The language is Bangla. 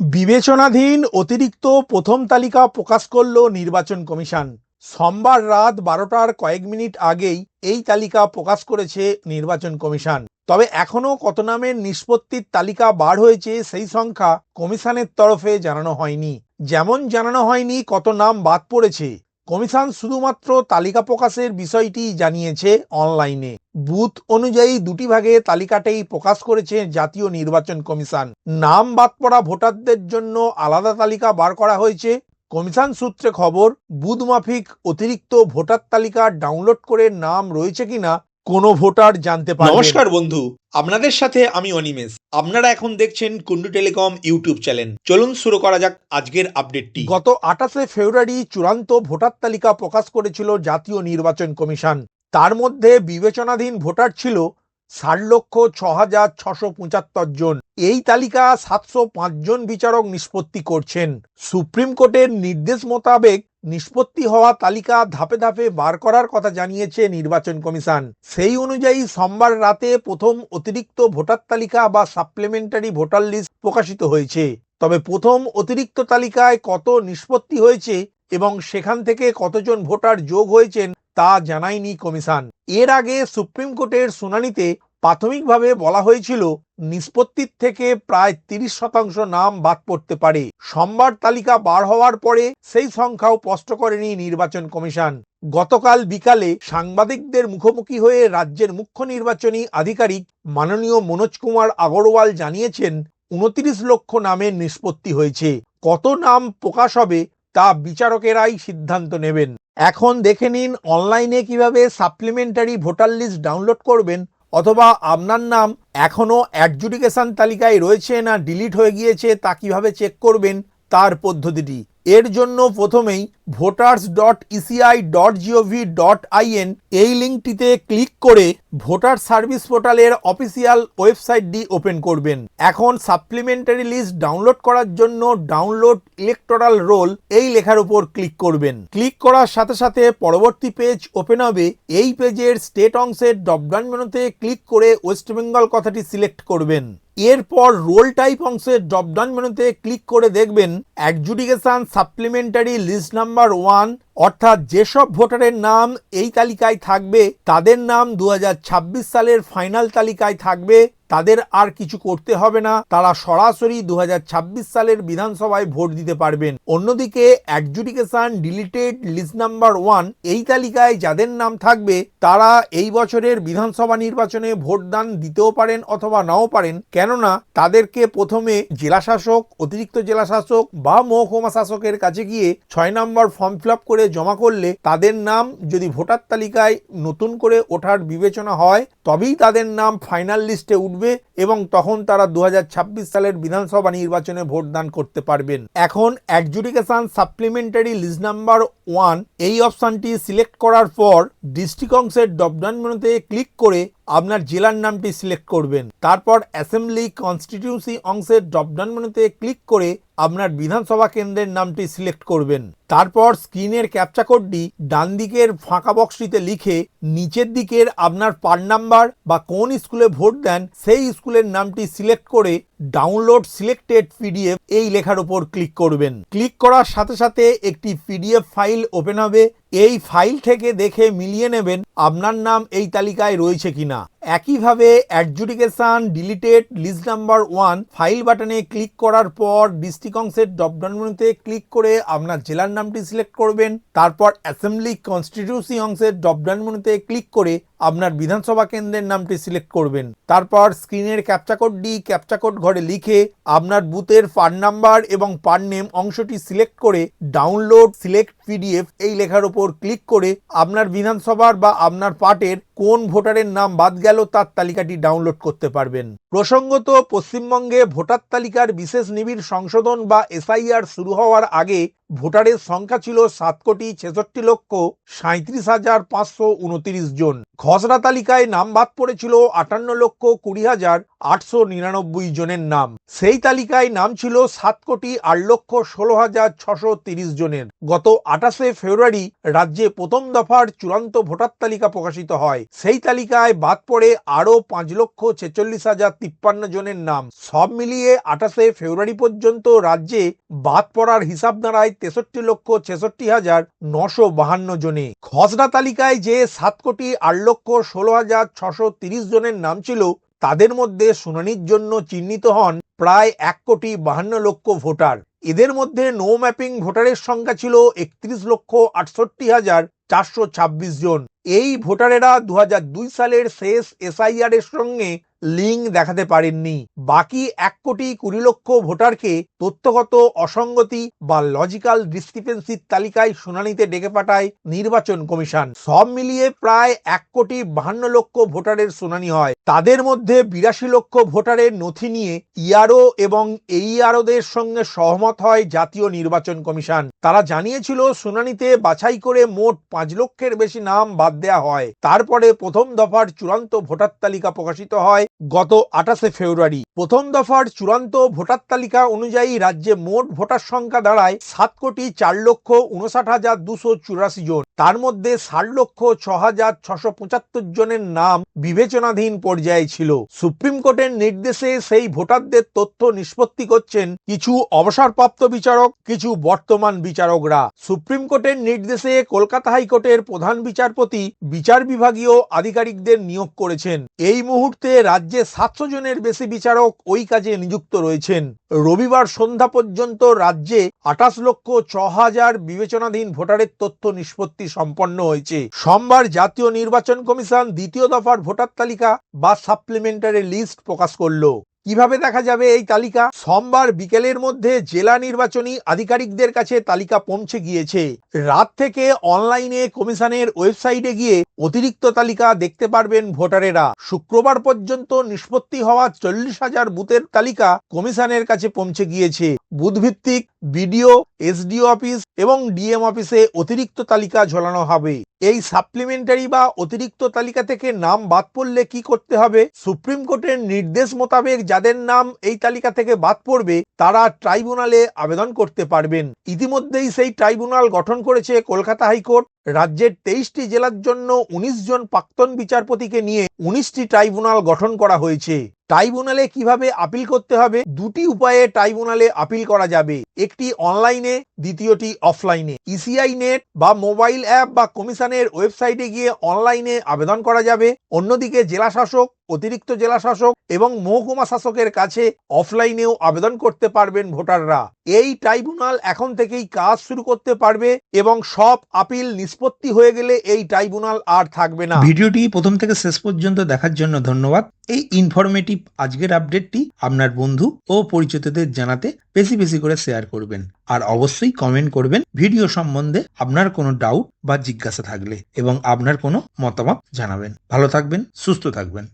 বিবেচনাধীন অতিরিক্ত প্রথম তালিকা প্রকাশ করল নির্বাচন কমিশন। সোমবার রাত 12টার কয়েক মিনিট আগেই এই তালিকা প্রকাশ করেছে নির্বাচন কমিশন। তবে এখনো কত নামের নিষ্পত্তির তালিকা বার হয়েছে সেই সংখ্যা কমিশনের তরফে জানানো হয়নি। যেমন জানানো হয়নি কত নাম বাদ পড়েছে, কমিশন শুধুমাত্র তালিকা প্রকাশের বিষয়টি জানিয়েছে অনলাইনে। বুথ অনুযায়ী দুটি ভাগে তালিকাটাই প্রকাশ করেছে জাতীয় নির্বাচন কমিশন। নাম বাদ পড়া ভোটারদের জন্য আলাদা তালিকা বার করা হয়েছে। কমিশন সূত্রে খবর, বুথ মাফিক অতিরিক্ত ভোটার তালিকা ডাউনলোড করে নাম রয়েছে কিনা কোনো ভোটার জানতে পারবেন। নমস্কার বন্ধু, আপনাদের সাথে আমি অনিমেষ। আপনারা এখন দেখছেন কুন্ডু টেলিকম ইউটিউব চ্যানেল। চলুন শুরু করা যাক আজকের আপডেটটি। গত 28শে ফেব্রুয়ারি চূড়ান্ত ভোটার তালিকা প্রকাশ করেছিল জাতীয় নির্বাচন কমিশন। তার মধ্যে বিবেচনাধীন ভোটার ছিল 60,06,675 জন। এই তালিকা 705 জন বিচারক নিষ্পত্তি করছেন। সুপ্রিম কোর্টের নির্দেশ মোতাবেক নিষ্পত্তি হওয়া তালিকা ধাপে ধাপে বার করার কথা জানিয়েছে নির্বাচন কমিশন। সেই অনুযায়ী সোমবার রাতে প্রথম অতিরিক্ত ভোটার তালিকা বা সাপ্লিমেন্টারি ভোটার লিস্ট প্রকাশিত হয়েছে। তবে প্রথম অতিরিক্ত তালিকায় কত নিষ্পত্তি হয়েছে এবং সেখান থেকে কতজন ভোটার যোগ হয়েছেন তা জানায়নি কমিশন। এর আগে সুপ্রিম কোর্টের শুনানিতে প্রাথমিকভাবে বলা হয়েছিল নিষ্পত্তির থেকে প্রায় 30% নাম বাদ পড়তে পারে। সোমবার তালিকা বার হওয়ার পরে সেই সংখ্যাও স্পষ্ট করেনি নির্বাচন কমিশন। গতকাল বিকালে সাংবাদিকদের মুখোমুখি হয়ে রাজ্যের মুখ্য নির্বাচনী আধিকারিক মাননীয় মনোজ কুমার আগরওয়াল জানিয়েছেন 29 লক্ষ নামের নিষ্পত্তি হয়েছে। কত নাম প্রকাশ হবে তা বিচারকেরাই সিদ্ধান্ত নেবেন। এখন দেখে নিন অনলাইনে কিভাবে সাপ্লিমেন্টারি ভোটার লিস্ট ডাউনলোড করবেন, অথবা আপনার নাম এখনো অ্যাডজুডিকেশন তালিকায় রয়েছে না ডিলিট হয়ে গিয়েছে তা কিভাবে চেক করবেন তার পদ্ধতিটি। এর জন্য প্রথমেই voters.eci.gov.in এই লিঙ্কটিতে ক্লিক করে ভোটার সার্ভিস পোর্টালের অফিসিয়াল ওয়েবসাইটটি ওপেন করবেন। এখন সাপ্লিমেন্টারি লিস্ট ডাউনলোড করার জন্য ডাউনলোড ইলেকটোরাল রোল এই লেখার উপর ক্লিক করবেন। ক্লিক করার সাথে সাথে পরবর্তী পেজ ওপেন হবে। এই পেজের স্টেট অংশের ড্রপডাউন মেনুতে ক্লিক করে ওয়েস্ট বেঙ্গল কথাটি সিলেক্ট করবেন। এরপর রোল টাইপ অংশের ড্রপডাউন মেনুতে ক্লিক করে দেখবেন অ্যাডজুডিকেশন সাপ্লিমেন্টারি লিস্ট নাম্বার 1, অর্থাৎ যেসব ভোটারের নাম এই তালিকায় থাকবে তাদের নাম 2026 সালের ফাইনাল তালিকায় থাকবে। তাদের আর কিছু করতে হবে না, তারা সরাসরি 2026 সালের বিধানসভায় ভোট দিতে পারবেন। অন্যদিকে অ্যাডজুডিকেশন ডিলিটেড লিস্ট নাম্বার 1 এই তালিকায় যাদের নাম থাকবে তারা এই বছরের বিধানসভা নির্বাচনে ভোটদান দিতেও পারেন অথবা নাও পারেন, কেননা তাদেরকে প্রথমে জেলা শাসক, অতিরিক্ত জেলা শাসক বা মহকুমা শাসকের কাছে গিয়ে 6 নম্বর ফর্ম ফিল আপ করে জমা করলে তাদের নাম যদি ভোটার তালিকায় নতুন করে ওঠার বিবেচনা হয় তবেই তাদের নাম ফাইনাল লিস্টে উঠবে এবং তখন তারা 2026 সালের বিধানসভা নির্বাচনে ভোটদান করতে পারবেন। এখন অ্যাডজুডিকেশন সাপ্লিমেন্টারি লিস্ট নাম্বার 1 এই অপশনটি সিলেক্ট করার পর ডিস্ট্রিক্ট অংশের ড্রপডাউন মেনুতে ক্লিক করে আপনার জেলার নামটি সিলেক্ট করবেন। তারপর অ্যাসেম্বলি কনস্টিটিউন্সি অংশের ড্রপডাউন মেনুতে ক্লিক করে আপনার বিধানসভা কেন্দ্রের নামটি সিলেক্ট করবেন। তারপর স্ক্রিনের ক্যাপচা কোডটি ডান দিকের ফাঁকা বক্সটিতে লিখে নিচের দিকের আপনার পার নাম্বার বা কোন স্কুলে ভোট দেন সেই স্কুলের নামটি সিলেক্ট করে ডাউনলোড সিলেক্টেড পিডিএফ এই লেখার উপর ক্লিক করবেন। ক্লিক করার সাথে সাথে একটি পিডিএফ ফাইল ওপেন হবে। এই ফাইল থেকে দেখে মিলিয়ে নেবেন আপনার নাম এই তালিকায় রয়েছে কিনা। একইভাবে adjudication deleted list number 1 file বাটনে ক্লিক করার পর ডিস্ট্রিক্ট অংশের ড্রপডাউন মেনুতে ক্লিক করে আপনার জেলার নামটি সিলেক্ট করবেন। তারপর অ্যাসেম্বলি কনস্টিটিউন্সি অংশের ড্রপডাউন মেনুতে ক্লিক করে আপনার বিধানসভা কেন্দ্রের নামটি সিলেক্ট করবেন। তারপর স্ক্রিনের ক্যাপচা কোডটি ক্যাপচা কোড ঘরে লিখে আপনার বুথের পার নাম্বার এবং পার নেম অংশটি সিলেক্ট করে ডাউনলোড সিলেক্ট পিডিএফ এই লেখার উপর ক্লিক করে আপনার বিধানসভার বা আপনার পার্টের কোন ভোটারের নাম বাদ গেল তার তালিকাটি ডাউনলোড করতে পারবেন। প্রসঙ্গত, পশ্চিমবঙ্গে ভোটার তালিকার বিশেষ নিবিড় সংশোধন বা এসআইআর শুরু হওয়ার আগে ভোটারের সংখ্যা ছিল 7,66,37,529 জন। খসড়া তালিকায় নাম বাদ পড়েছিল 58,20,899 জনের নাম। সেই তালিকায় নাম ছিল 7,08,16,630 জনের। গত 28শে ফেব্রুয়ারি রাজ্যে প্রথম দফার চূড়ান্ত ভোটার তালিকা প্রকাশিত হয়। সেই তালিকায় বাদ পড়ে আরও 5,46,000 6,053 জনের নাম। সব মিলিয়ে 28শে ফেব্রুয়ারি পর্যন্ত রাজ্যে বাদ পড়ার হিসাব দাঁড়ায় 63,66,952 জনে। খসড়া তালিকায় যে 7,08,16,630 জনের নাম ছিল, তাদের মধ্যে শুনানির জন্য চিহ্নিত হন প্রায় 1,52,00,000 ভোটার। এদের মধ্যে নো ম্যাপিং ভোটারের সংখ্যা ছিল 31,68,426 জন। এই ভোটারেরা 2002 সালের শেষ এসআইআর এর সঙ্গে লিঙ্ক দেখাতে পারেননি। বাকি 1,20,00,000 ভোটারকে তথ্যগত অসঙ্গতি বা লজিক্যাল ডিসক্রিপেন্সির তালিকায় শুনানিতে ডেকে পাঠায় নির্বাচন কমিশন। সব মিলিয়ে প্রায় 1,52,00,000 ভোটারের শুনানি হয়। তাদের মধ্যে 82 লক্ষ ভোটারের নথি নিয়ে ইআরও এবং এইআরওদের সঙ্গে সহমত হয় জাতীয় নির্বাচন কমিশন। তারা জানিয়েছিল শুনানিতে বাছাই করে মোট 5 লক্ষের বেশি নাম বাদ দেওয়া হয়। তারপরে প্রথম দফার চূড়ান্ত ভোটার তালিকা প্রকাশিত হয় গত 28শে ফেব্রুয়ারি। প্রথম দফার চূড়ান্ত ভোটার তালিকা অনুযায়ী রাজ্যে মোট ভোটার সংখ্যা দাঁড়ায় 7,04,59,284 জন। তার মধ্যে 60,06,675 জনের নাম বিবেচনাধীন পর্যায়ে ছিল। সুপ্রিম কোর্টের নির্দেশে সেই ভোটারদের তথ্য নিষ্পত্তি করছেন কিছু অবসরপ্রাপ্ত বিচারক, কিছু বর্তমান বিচারকরা। সুপ্রিম কোর্টের নির্দেশে কলকাতা হাইকোর্টের প্রধান বিচারপতি বিচার বিভাগীয় আধিকারিকদের নিয়োগ করেছেন। এই মুহূর্তে রাজ্যে 700 জনের বেশি বিচারক ওই কাজে নিযুক্ত রয়েছেন। রবিবার সন্ধ্যা পর্যন্ত রাজ্যে 28,06,000 বিবেচনাধীন ভোটারের তথ্য নিষ্পত্তি সম্পন্ন হয়েছে। সোমবার জাতীয় নির্বাচন কমিশন দ্বিতীয় দফার ভোটার তালিকা বা সাপ্লিমেন্টারি লিস্ট প্রকাশ করলো। কিভাবে দেখা যাবে এই তালিকা? সোমবার বিকেলের মধ্যে জেলা নির্বাচনী আধিকারিকদের কাছে তালিকা পৌঁছে গিয়েছে। রাত থেকে অনলাইনে কমিশনের ওয়েবসাইটে গিয়ে অতিরিক্ত তালিকা দেখতে পারবেন ভোটারেরা। শুক্রবার পর্যন্ত নিষ্পত্তি হওয়া 40,000 বুথের তালিকা কমিশনের কাছে পৌঁছে গিয়েছে। বুথভিত্তিক বিডিও, এসডিও অফিস এবং ডিএম অফিসে অতিরিক্ত তালিকা ঝোলানো হবে। এই সাপ্লিমেন্টারি বা অতিরিক্ত তালিকা থেকে নাম বাদ পড়লে কি করতে হবে? সুপ্রিম কোর্টের নির্দেশ মোতাবেক যাদের নাম এই তালিকা থেকে বাদ পড়বে তারা ট্রাইব্যুনালে আবেদন করতে পারবেন। ইতিমধ্যেই সেই ট্রাইব্যুনাল গঠন করেছে কলকাতা হাইকোর্ট। রাজ্যের 23টি জেলার জন্য 19 জন প্রাক্তন বিচারপতিকে নিয়ে 19টি ট্রাইব্যুনাল গঠন করা হয়েছে। ট্রাইব্যুনালে কিভাবে আপিল করতে হবে? দুটি উপায়ে ট্রাইব্যুনালে আপিল করা যাবে, একটি অনলাইনে, দ্বিতীয়টি অফলাইনে। ইসিআই নেট বা মোবাইল অ্যাপ বা কমিশনের ওয়েবসাইটে গিয়ে অনলাইনে আবেদন করা যাবে। অন্যদিকে জেলা শাসক, অতিরিক্ত জেলা শাসক এবং মহকুমা শাসকের কাছে অফলাইনেও আবেদন করতে পারবেন ভোটাররা। এই ট্রাইব্যুনাল এখন থেকেই কাজ শুরু করতে পারবে এবং সব আপিল নিষ্পত্তি হয়ে গেলে এই ট্রাইব্যুনাল আর থাকবে না। ভিডিওটি প্রথম থেকে শেষ পর্যন্ত দেখার জন্য ধন্যবাদ। এই ইনফরমেটিভ আজকের আপডেটটি আপনার বন্ধু ও পরিচিতদের জানাতে বেশি বেশি করে শেয়ার করবেন আর অবশ্যই কমেন্ট করবেন ভিডিও সম্বন্ধে আপনার কোনো ডাউট বা জিজ্ঞাসা থাকলে এবং আপনার কোনো মতামত জানাবেন। ভালো থাকবেন, সুস্থ থাকবেন।